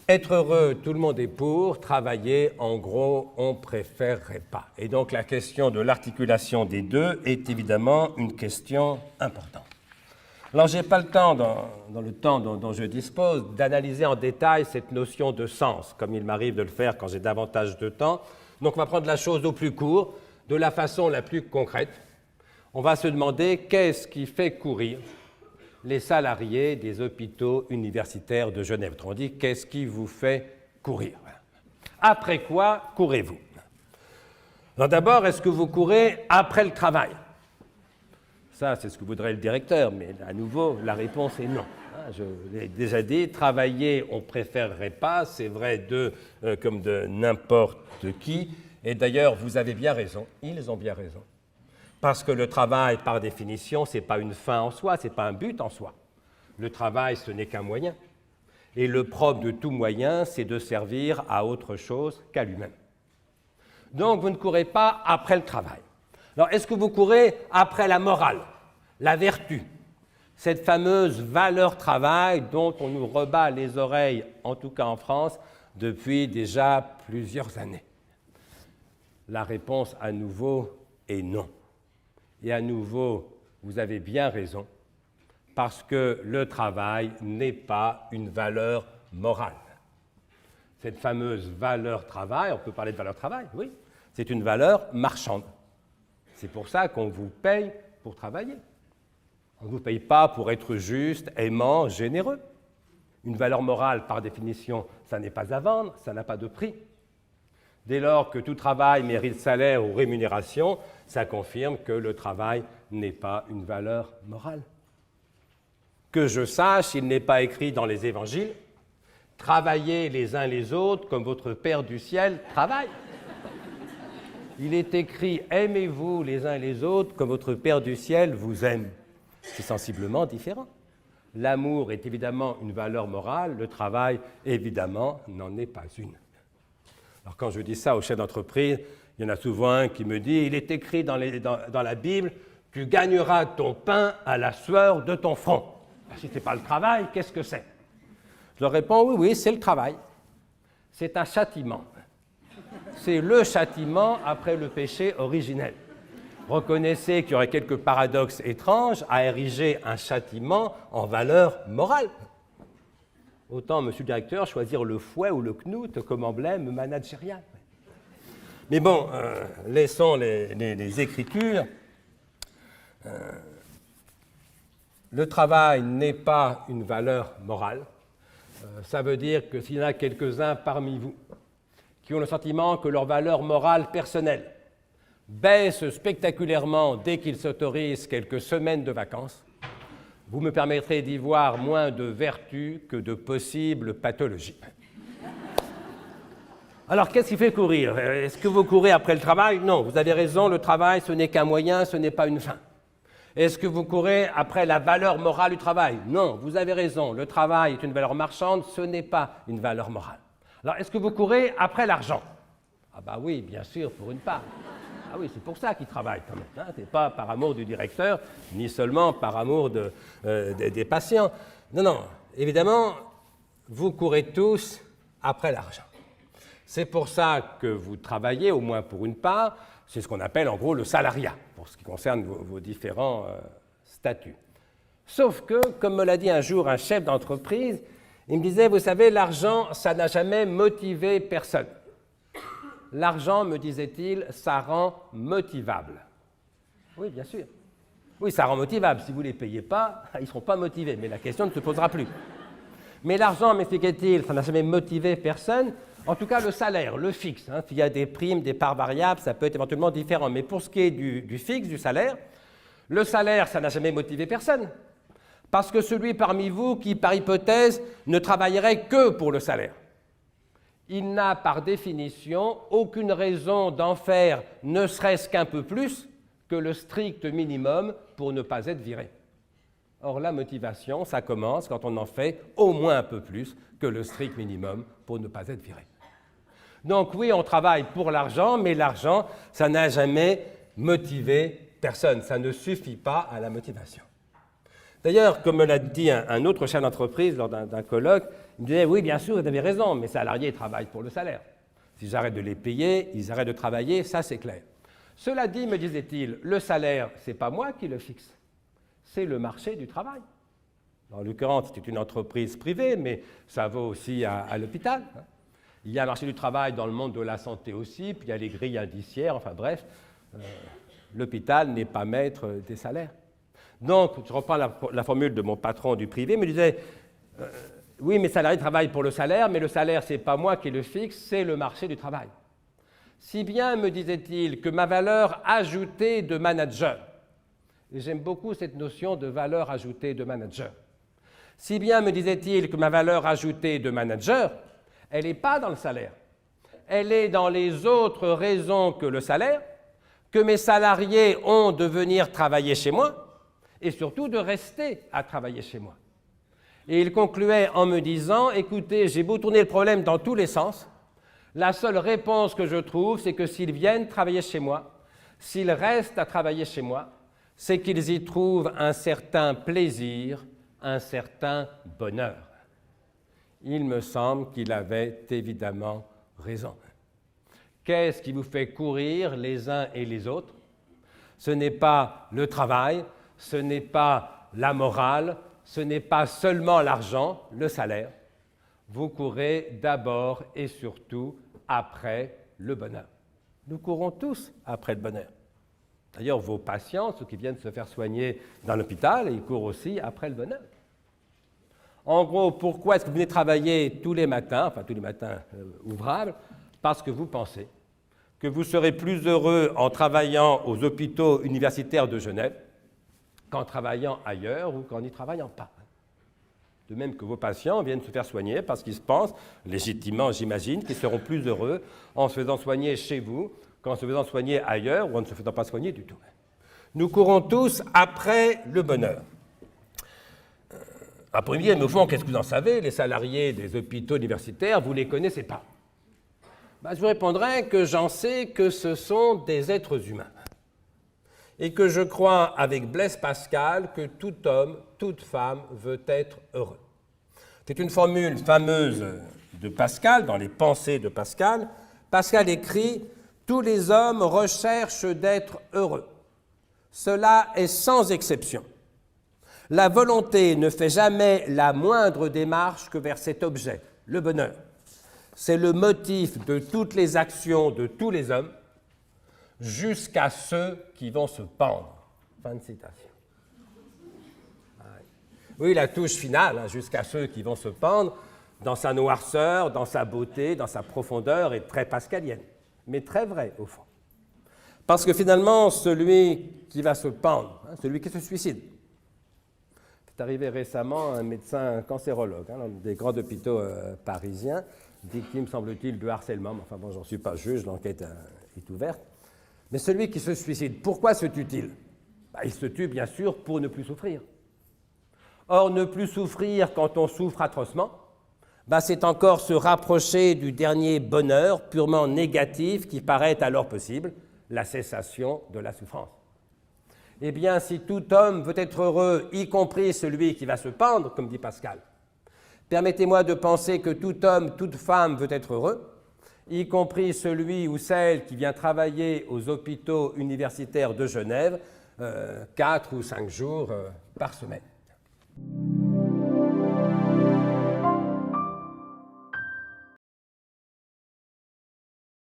Être heureux, tout le monde est pour. Travailler, en gros, on préférerait pas. Et donc la question de l'articulation des deux est évidemment une question importante. Alors je n'ai pas le temps, dans le temps dont je dispose, d'analyser en détail cette notion de sens, comme il m'arrive de le faire quand j'ai davantage de temps. Donc on va prendre la chose au plus court, de la façon la plus concrète. On va se demander qu'est-ce qui fait courir les salariés des hôpitaux universitaires de Genève. Autrement dit, qu'est-ce qui vous fait courir? Après quoi courez-vous? Alors d'abord, est-ce que vous courez après le travail? Ça, c'est ce que voudrait le directeur, mais à nouveau, la réponse est non. Je l'ai déjà dit, travailler, on ne préférerait pas, c'est vrai comme de n'importe qui. Et d'ailleurs, vous avez bien raison, ils ont bien raison. Parce que le travail, par définition, ce n'est pas une fin en soi, ce n'est pas un but en soi. Le travail, ce n'est qu'un moyen. Et le propre de tout moyen, c'est de servir à autre chose qu'à lui-même. Donc, vous ne courez pas après le travail. Alors, est-ce que vous courez après la morale, la vertu, cette fameuse valeur travail dont on nous rebat les oreilles, en tout cas en France, depuis déjà plusieurs années? La réponse, à nouveau, est non. Et à nouveau, vous avez bien raison, parce que le travail n'est pas une valeur morale. Cette fameuse valeur travail, on peut parler de valeur travail, oui, c'est une valeur marchande. C'est pour ça qu'on vous paye pour travailler. On ne vous paye pas pour être juste, aimant, généreux. Une valeur morale, par définition, ça n'est pas à vendre, ça n'a pas de prix. Dès lors que tout travail mérite salaire ou rémunération, ça confirme que le travail n'est pas une valeur morale. Que je sache, il n'est pas écrit dans les évangiles « Travaillez les uns les autres comme votre Père du ciel travaille ». Il est écrit « Aimez-vous les uns les autres comme votre Père du ciel vous aime ». C'est sensiblement différent. L'amour est évidemment une valeur morale, le travail, évidemment, n'en est pas une. Alors quand je dis ça aux chefs d'entreprise, il y en a souvent un qui me dit « Il est écrit dans la Bible, tu gagneras ton pain à la sueur de ton front. » Si ce n'est pas le travail, qu'est-ce que c'est? Je leur réponds « Oui, c'est le travail. C'est un châtiment. C'est le châtiment après le péché originel. Reconnaissez qu'il y aurait quelques paradoxes étranges à ériger un châtiment en valeur morale. Autant, monsieur le directeur, choisir le fouet ou le knout comme emblème managérial. Mais bon, laissons les Écritures. Le travail n'est pas une valeur morale. Ça veut dire que s'il y en a quelques-uns parmi vous qui ont le sentiment que leur valeur morale personnelle baisse spectaculairement dès qu'ils s'autorisent quelques semaines de vacances, vous me permettrez d'y voir moins de vertu que de possibles pathologies. Alors, qu'est-ce qui fait courir? Est-ce que vous courez après le travail? Non, vous avez raison, le travail, ce n'est qu'un moyen, ce n'est pas une fin. Est-ce que vous courez après la valeur morale du travail? Non, vous avez raison, le travail est une valeur marchande, ce n'est pas une valeur morale. Alors, est-ce que vous courez après l'argent? Ah bah oui, bien sûr, pour une part. Ah oui, c'est pour ça qu'ils travaillent quand même. Hein. Ce n'est pas par amour du directeur, ni seulement par amour des patients. Non, non, évidemment, vous courez tous après l'argent. C'est pour ça que vous travaillez, au moins pour une part, c'est ce qu'on appelle en gros le salariat, pour ce qui concerne vos différents statuts. Sauf que, comme me l'a dit un jour un chef d'entreprise, il me disait, vous savez, l'argent, ça n'a jamais motivé personne. L'argent, me disait-il, ça rend motivable. Oui, bien sûr. Oui, ça rend motivable. Si vous ne les payez pas, ils ne seront pas motivés, mais la question ne se posera plus. Mais l'argent, m'expliquait-il, ça n'a jamais motivé personne. En tout cas, le salaire, le fixe. Hein, s'il y a des primes, des parts variables, ça peut être éventuellement différent. Mais pour ce qui est du fixe, du salaire, le salaire, ça n'a jamais motivé personne. Parce que celui parmi vous qui, par hypothèse, ne travaillerait que pour le salaire, il n'a par définition aucune raison d'en faire ne serait-ce qu'un peu plus que le strict minimum pour ne pas être viré. Or, la motivation, ça commence quand on en fait au moins un peu plus que le strict minimum pour ne pas être viré. Donc oui, on travaille pour l'argent, mais l'argent, ça n'a jamais motivé personne. Ça ne suffit pas à la motivation. D'ailleurs, comme me l'a dit un autre chef d'entreprise lors d'un colloque, il me disait « Oui, bien sûr, vous avez raison, mes salariés travaillent pour le salaire. Si j'arrête de les payer, ils arrêtent de travailler, ça c'est clair. Cela dit, me disait-il, le salaire, ce n'est pas moi qui le fixe. C'est le marché du travail. » En l'occurrence, c'est une entreprise privée, mais ça vaut aussi à l'hôpital. Il y a un marché du travail dans le monde de la santé aussi, puis il y a les grilles indiciaires, enfin bref, l'hôpital n'est pas maître des salaires. Donc, je reprends la formule de mon patron du privé, il me disait oui, mes salariés travaillent pour le salaire, mais le salaire, ce n'est pas moi qui le fixe, c'est le marché du travail. Si bien, me disait-il, que ma valeur ajoutée de manager, et j'aime beaucoup cette notion de valeur ajoutée de manager, si bien, me disait-il, que ma valeur ajoutée de manager, elle n'est pas dans le salaire, elle est dans les autres raisons que le salaire, que mes salariés ont de venir travailler chez moi, et surtout de rester à travailler chez moi. Et il concluait en me disant, écoutez, j'ai beau tourner le problème dans tous les sens, la seule réponse que je trouve, c'est que s'ils viennent travailler chez moi, s'ils restent à travailler chez moi, c'est qu'ils y trouvent un certain plaisir, un certain bonheur. Il me semble qu'il avait évidemment raison. Qu'est-ce qui vous fait courir les uns et les autres? Ce n'est pas le travail, ce n'est pas la morale, ce n'est pas seulement l'argent, le salaire. Vous courez d'abord et surtout après le bonheur. Nous courons tous après le bonheur. D'ailleurs, vos patients, ceux qui viennent se faire soigner dans l'hôpital, ils courent aussi après le bonheur. En gros, pourquoi est-ce que vous venez travailler tous les matins ouvrables? Parce que vous pensez que vous serez plus heureux en travaillant aux hôpitaux universitaires de Genève qu'en travaillant ailleurs ou qu'en n'y travaillant pas. De même que vos patients viennent se faire soigner parce qu'ils se pensent, légitimement j'imagine, qu'ils seront plus heureux en se faisant soigner chez vous qu'en se faisant soigner ailleurs ou en ne se faisant pas soigner du tout. Nous courons tous après le bonheur. Après, mais au fond, qu'est-ce que vous en savez? Les salariés des hôpitaux universitaires, vous ne les connaissez pas. Je vous répondrai que j'en sais que ce sont des êtres humains. Et que je crois avec Blaise Pascal que tout homme, toute femme veut être heureux. C'est une formule fameuse de Pascal, dans les pensées de Pascal. Pascal écrit « Tous les hommes recherchent d'être heureux. Cela est sans exception. La volonté ne fait jamais la moindre démarche que vers cet objet, le bonheur. C'est le motif de toutes les actions de tous les hommes, jusqu'à ceux qui vont se pendre. » Fin de citation. Oui, la touche finale, jusqu'à ceux qui vont se pendre, dans sa noirceur, dans sa beauté, dans sa profondeur, est très pascalienne, mais très vraie au fond. Parce que finalement, celui qui va se pendre, celui qui se suicide, c'est arrivé récemment un médecin cancérologue, dans des grands hôpitaux parisiens, victime, semble-t-il, de harcèlement. Enfin bon, j'en suis pas juge, l'enquête est ouverte. Mais celui qui se suicide, pourquoi se tue-t-il? Il se tue bien sûr pour ne plus souffrir. Or, ne plus souffrir quand on souffre atrocement, c'est encore se rapprocher du dernier bonheur purement négatif qui paraît alors possible, la cessation de la souffrance. Eh bien, si tout homme veut être heureux, y compris celui qui va se pendre, comme dit Pascal, permettez-moi de penser que tout homme, toute femme veut être heureux, y compris celui ou celle qui vient travailler aux hôpitaux universitaires de Genève 4 ou 5 jours par semaine.